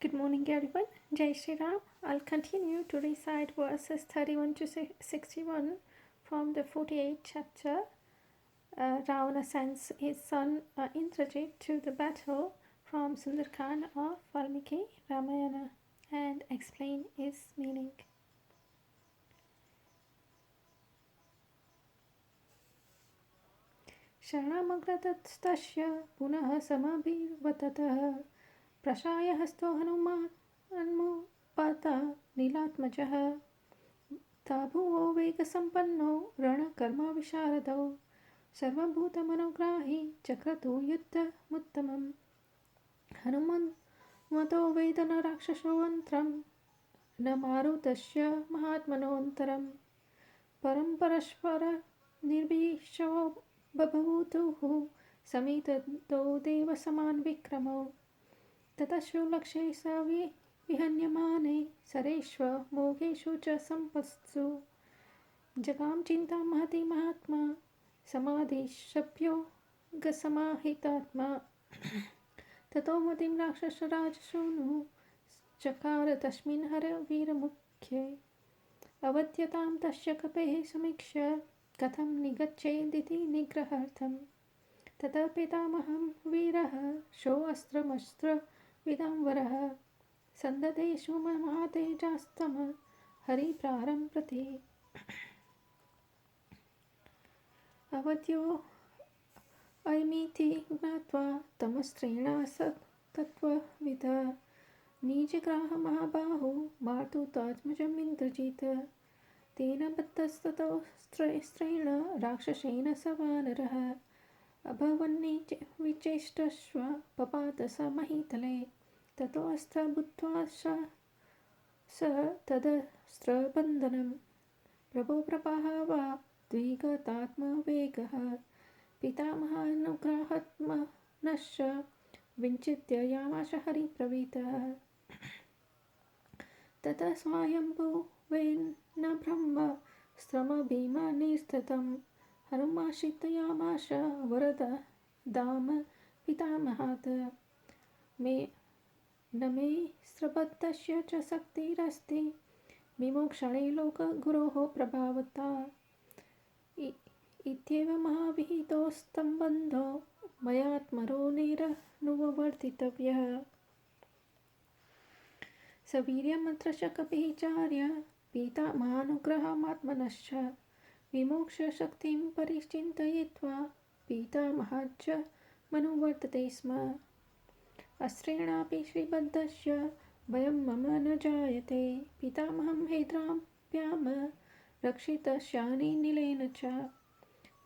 Good morning, everyone. Jai Shri Ram. I'll continue to recite verses 31 to 61 from the 48th chapter. Ravana sends his son Indrajit to the battle from Sunderkand of Valmiki, Ramayana, and explain its meaning. शरणमग्रतस्तस्य पुनः समभिर्वततः प्रशाय हस्तो हनुमान्मुपात नीलात्मजः ताभुवो वेगसम्पन्नो रणकर्मविशारदौ सर्वभूतमनुग्राही चक्रतु युद्धमुत्तमम् हनुमन्मतो वेदनराक्षसोऽन्त्रं न मारुतस्य महात्मनोऽन्तरं परं परस्पर निर्भीषो बभूतुः समिततो देवसमान् विक्रमौ ततश्रु लक्ष्ये स विहन्यमाने सरेष्व मोघेषु च सम्पत्सु जगां चिन्तां महति महात्मा समाधिशप्योगसमाहितात्मा ततो मतिं राक्षसराजसूनुः चकार तस्मिन् हरवीरमुख्ये अवध्यतां तस्य कपेः समीक्ष्य कथं निगच्छेदिति निग्रहार्थं ततः पितामहं वीरः शोऽस्त्रमस्त्रविदाम्बरः सन्ददेषु महातेजास्तम हरिप्रारं प्रति अवध्यो अयमीति ज्ञात्वा तमस्त्रेण स तत्त्वविद निजग्राह महाबाहु मार्तुतात्मजमिन्द्रजित् तेन बद्धस्ततो स्त्रेण राक्षसेन स वानरः अभवन्निविचेष्टश्व पपात स महीतले ततोऽस्त्रबुद्ध्वा स तदस्त्रबन्धनं प्रभो प्रभावा द्विगतात्मवेगः पितामहानुग्रहात्मनश्च विञ्चित्य यामाश हरिप्रवीतः ततः स्वायम्भुवेन ब्रह्मस्त्रमभिमानिस्ततं हनुमाश्रितयामाश वरदाम पितामहात् न मे स्त्रबद्धस्य च शक्तिरस्ति विमोक्षणे लोकगुरोः प्रभावता इत्येव महाविहितोऽस्तम्बन्धो मयात्मरो निरनुवर्तितव्यः स वीर्यमत्र च कपिचार्य पितामहानुग्रहमात्मनश्च विमोक्षशक्तिं परिचिन्तयित्वा पितामहाच्च मनुवर्तते स्म अस्त्रेणापि श्रीबद्धस्य भयं मम न जायते पितामहं हैद्राभ्यां रक्षितश्यानिनीलेन च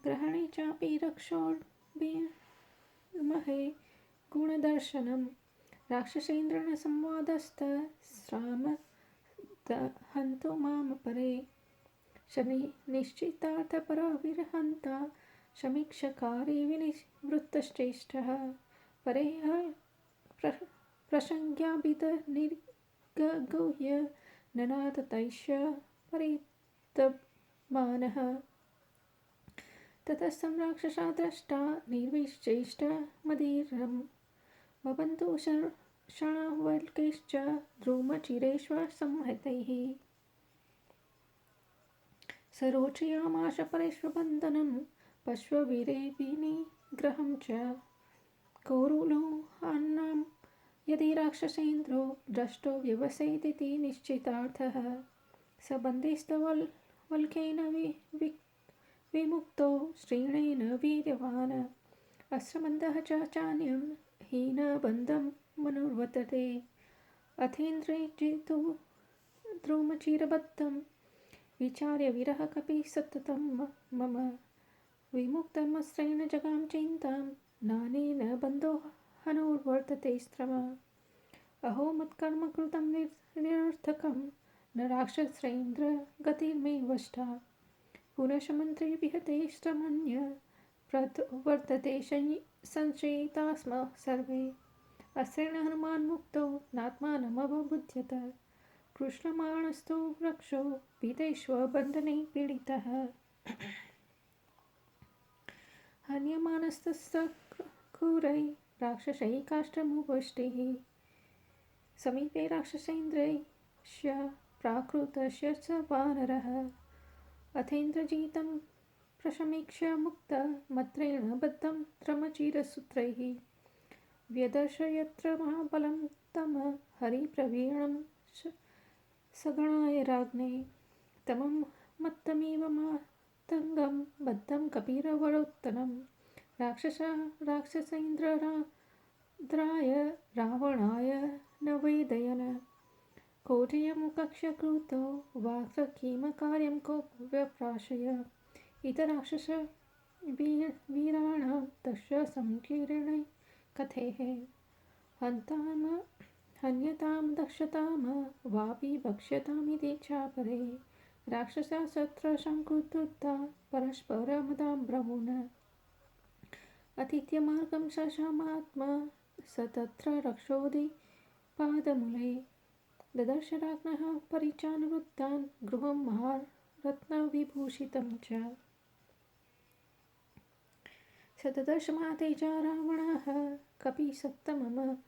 ग्रहणे चापि रक्षोर्भिर्महे गुणदर्शनं राक्षसेन्द्रेण संवादस्तस्राम हन्तु मां परे निश्चितार्थपरविरहन्ता समीक्षकारी विनिवृत्तश्रेष्ठः परेह प्रसंज्ञाभितनिर्गुह्य ननादतैश्च परितमानः ततस्तं राक्षसा द्रष्टा निर्विचेष्टमधीरं भवन्तु क्षणवल्कैश्च द्रुमचिरेष्वसंहतैः सरोचयामाश परेष्वबन्धनं पश्ववीरेऽभिनिग्रहं च कौरलोहान्नां यदि राक्षसेन्द्रो द्रष्टो व्यवसेदिति निश्चितार्थः स बन्धिस्तवल्केन विमुक्तो श्रेणेन वीर्यवान् अस्त्रबन्धः च चान्यं हीनबन्धं मनुर्वतते अथेन्द्रजितु द्रुमचिरबद्धं विचार्य विरह कपि सततं मम विमुक्तमस्त्रेण जगां चिन्तां नानेन बन्धो हनुर्वर्तते स्त्रम अहो मत्कर्म कृतं निरर्थकं न राक्षसेन्द्र गतिर्मे वष्टा पुनश मन्त्रे विहते श्रमण्य प्रवर्तते संशयिता स्म सर्वे अस्त्रेण हनुमान्मुक्तो नात्मानमवबुध्यत कृष्णमाणस्थो वृक्षो पीतेष्वबन्धने पीडितः हन्यमानस्तस्य क्रूरै राक्षसैः काष्ठमुपष्टिः समीपे राक्षसेन्द्रस्य प्राकृतस्य च वानरः अथेन्द्रजितं प्रशमीक्ष्य मुक्तमत्रेण बद्धं त्रमचिरसूत्रैः व्यदर्शयत्र महाबलं तम हरिप्रवीणं सगणाय राज्ञे तमं मत्तमिव मातङ्गं बद्धं कपिरवरोत्तनं राक्षसेन्द्राय रावणाय न वेदयन् कोटियमुकक्ष्य कृतो वाक्र किम कार्यं को व्यप्राशय इत राक्षस वीराणां तस्य संकीर्णे कथेः हन्यतां दक्षतां वापि भक्ष्यतामिति चापरे राक्षसा सत्र संकृता परस्परमदां ब्रह्मन् अतीत्यमार्गं सशमात्मा स तत्र रक्षोदि ददर्श राज्ञः परिचानुवृत्तान् गृहं महारत्नविभूषितं च स ददर्श महातेजा रावणः कपिसत्तमम्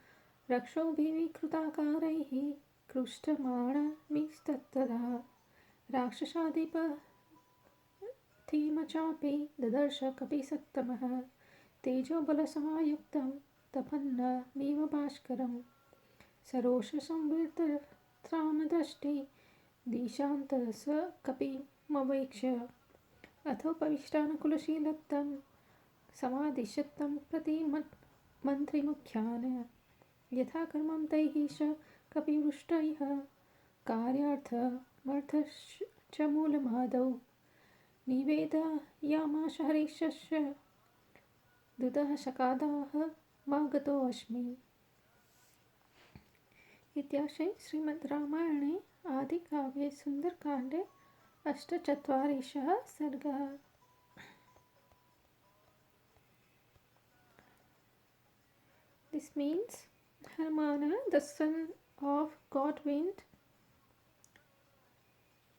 रक्षोभिविकृताकारैः कृष्टमाणमिस्तत्तदा राक्षसाधिपतिमचापि ददर्श कपिसत्तमः तेजोबलसमायुक्तं तपन्नमिव भास्करं सरोषसंवृतत्रामदृष्टि दिशान्तः स कपिमवेक्ष्य अथोपविष्टानुकुलशीलत्तं समादिशतं प्रति मन्त्रिमुख्यान् यथा कर्मं तैः स कपिवृष्टैः कार्यार्थमर्थश्च मूलमादौ निवेदयामास हरिशस्य दुदः सकादाः मागतोऽस्मि इत्याशे श्रीमद् रामायणे आदिकाव्ये सुन्दरकाण्डे 48 सर्गः। This means Ramana, the son of god wind,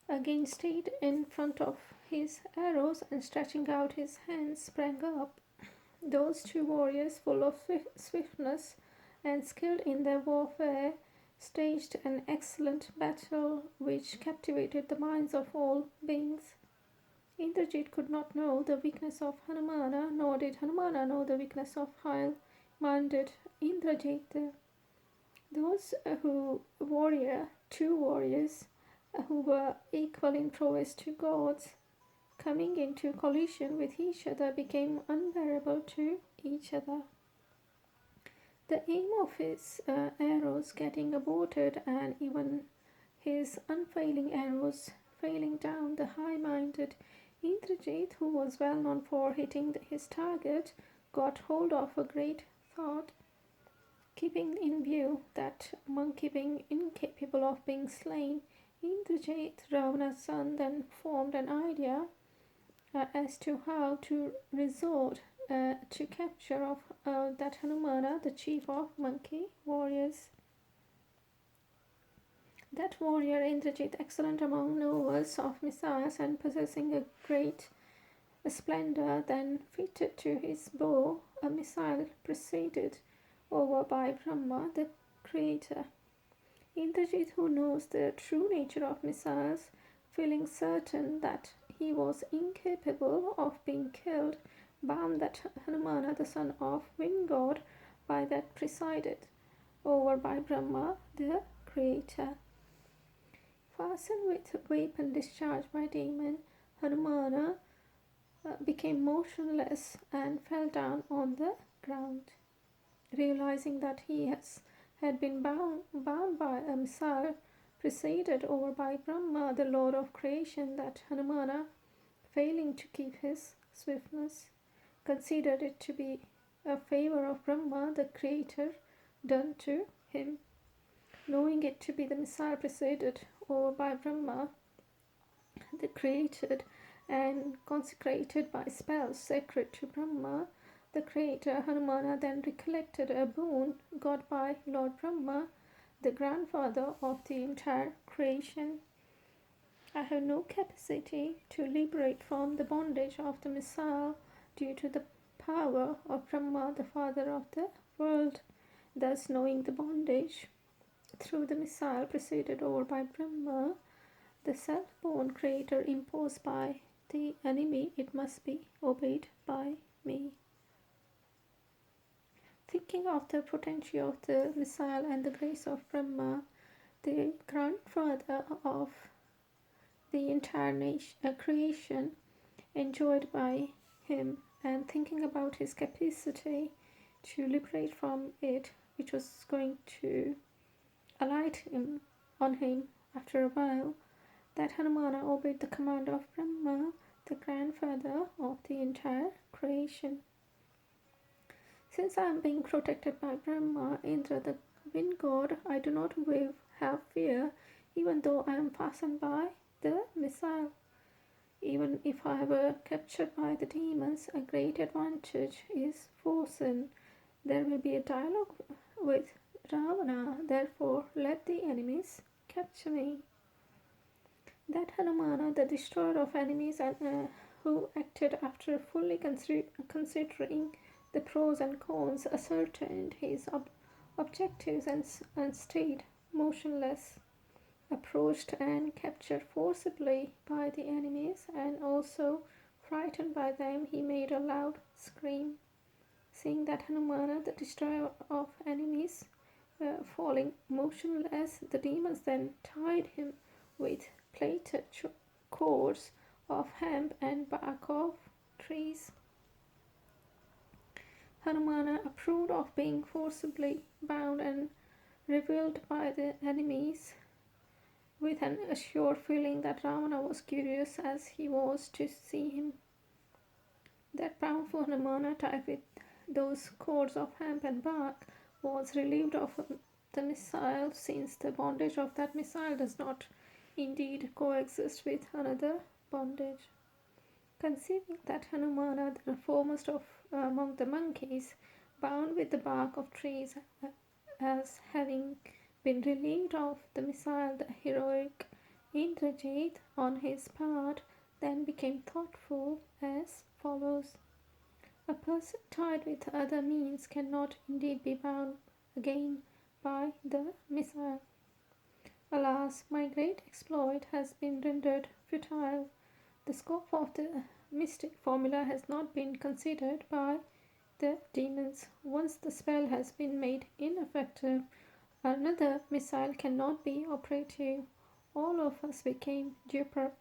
again stayed in front of his arrows and stretching out his hands sprang up. Those two warriors, full of swiftness and skilled in their warfare, staged an excellent battle which captivated the minds of all beings. Indrajit could not know the weakness of Hanumana, nor did Hanumana know the weakness of high-minded Indrajit. Those two warriors who were equal in prowess to gods, coming into collision with each other, became unbearable to each other. The aim of his arrows getting aborted, and even his unfailing arrows failing down, the high-minded Indrajit, who was well known for hitting his target, got hold of a great thought. Keeping in view that monkey being incapable of being slain, Indrajit, Ravana's son, then formed an idea as to how to resort to capture of that Hanumana, the chief of monkey warriors. That warrior Indrajit, excellent among knowers of missiles and possessing a great splendor, then fitted to his bow a missile preceded over by Brahma, the creator. Indrajit, who knows the true nature of missiles, feeling certain that he was incapable of being killed, bound that Hanumana, the son of wind god, by that presided over by Brahma, the creator. Fastened with a weapon discharged by demon, Hanumana became motionless and fell down on the ground. Realizing that he had been bound by a missile preceded over by Brahma, the lord of creation, that Hanumana, failing to keep his swiftness, considered it to be a favor of Brahma, the creator, done to him. Knowing it to be the missile preceded over by Brahma, the created and consecrated by spells sacred to Brahma, the creator, Hanumana, then recollected a boon got by Lord Brahma, the grandfather of the entire creation. I have no capacity to liberate from the bondage of the missile due to the power of Brahma, the father of the world. Thus, knowing the bondage through the missile presided over by Brahma, the self-born creator imposed by the enemy, it must be obeyed by me. Thinking of the potential of the missile and the grace of Brahma, the grandfather of the entire creation, enjoyed by him, and thinking about his capacity to liberate from it, which was going to alight on him after a while, that Hanumana obeyed the command of Brahma, the grandfather of the entire creation. Since I am being protected by Brahma, Indra, the wind god, I do not have fear, even though I am fastened by the missile. Even if I were captured by the demons, a great advantage is foreseen. There will be a dialogue with Ravana, therefore let the enemies capture me. That Hanumana, the destroyer of enemies, and who acted after fully considering the pros and cons, ascertained his objectives and stayed motionless, approached and captured forcibly by the enemies, and also frightened by them, he made a loud scream. Seeing that Hanumana, the destroyer of enemies, falling motionless, the demons then tied him with plaited cords of hemp and bark of trees. Hanumana approved of being forcibly bound and revealed by the enemies, with an assured feeling that Ravana was curious as he was to see him. That powerful Hanumana, tied with those cords of hemp and bark, was relieved of the missile, since the bondage of that missile does not indeed coexist with another bondage. Conceiving that Hanumana, the foremost among the monkeys, bound with the bark of trees, as having been relieved of the missile, the heroic Indrajit, on his part, then became thoughtful as follows. A person tied with other means cannot indeed be bound again by the missile. Alas, my great exploit has been rendered futile. The scope of the mystic formula has not been considered by the demons. Once the spell has been made ineffective, another missile cannot be operative. All of us became jeopardized.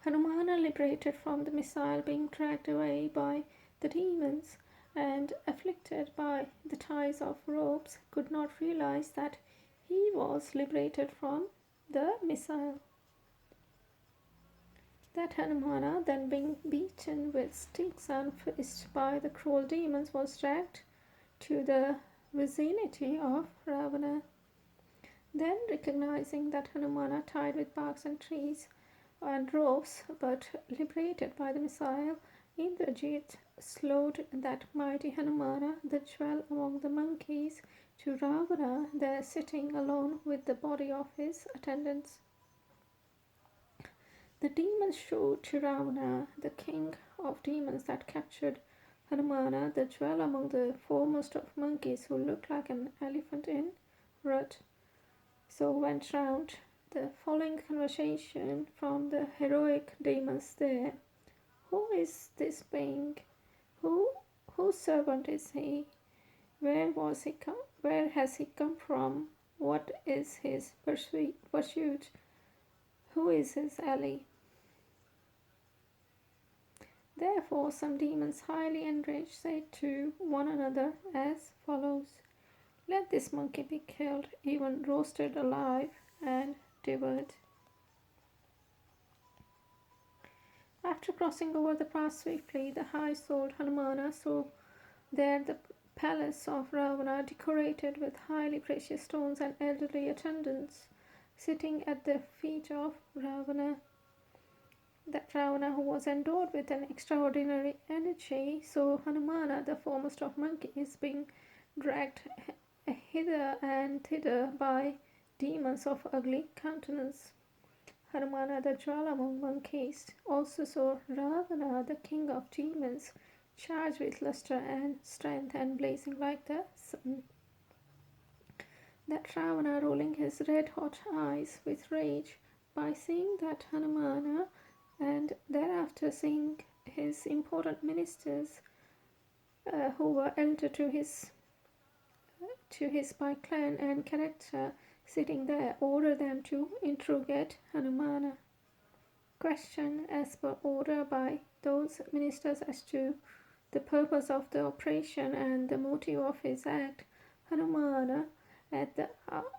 Hanumana, liberated from the missile, being dragged away by the demons and afflicted by the ties of ropes, could not realize that he was liberated from the missile. That Hanumana, then being beaten with sticks and fists by the cruel demons, was dragged to the vicinity of Ravana. Then, recognizing that Hanumana, tied with barks and trees and ropes, but liberated by the missile, Indrajit slowed that mighty Hanumana, the jewel among the monkeys, to Ravana, there sitting alone with the body of his attendants. The demons showed to Ravana, the king of demons, that captured Hanumana, the jewel among the foremost of monkeys, who looked like an elephant in rut. So went round the following conversation from the heroic demons there. Who is this being? Whose servant is he? Where has he come from? What is his pursuit? Who is his ally? Therefore some demons, highly enraged, said to one another as follows: Let this monkey be killed, even roasted alive, and devoured. After crossing over the pass swiftly, the high-souled Hanumana saw there the palace of Ravana, decorated with highly precious stones and elderly attendants, sitting at the feet of Ravana. That Ravana, who was endowed with an extraordinary energy, saw Hanumana, the foremost of monkeys, being dragged hither and thither by demons of ugly countenance. Hanumana, the jewel among monkeys, also saw Ravana, the king of demons, charged with luster and strength and blazing like the sun. That Ravana, rolling his red-hot eyes with rage by seeing that Hanumana, and thereafter seeing his important ministers who were elder to his by clan and character sitting there, ordered them to interrogate Hanumana. Question as per order by those ministers as to the purpose of the operation and the motive of his act. Hanumana at the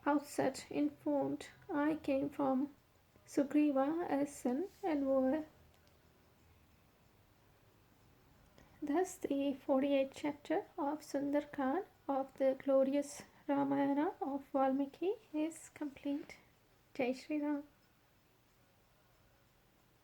outset informed, I came from Sugriva as son and were. Thus the 48th chapter of Sunderkand of the glorious Ramayana of Valmiki is complete. Jai Shri Ram.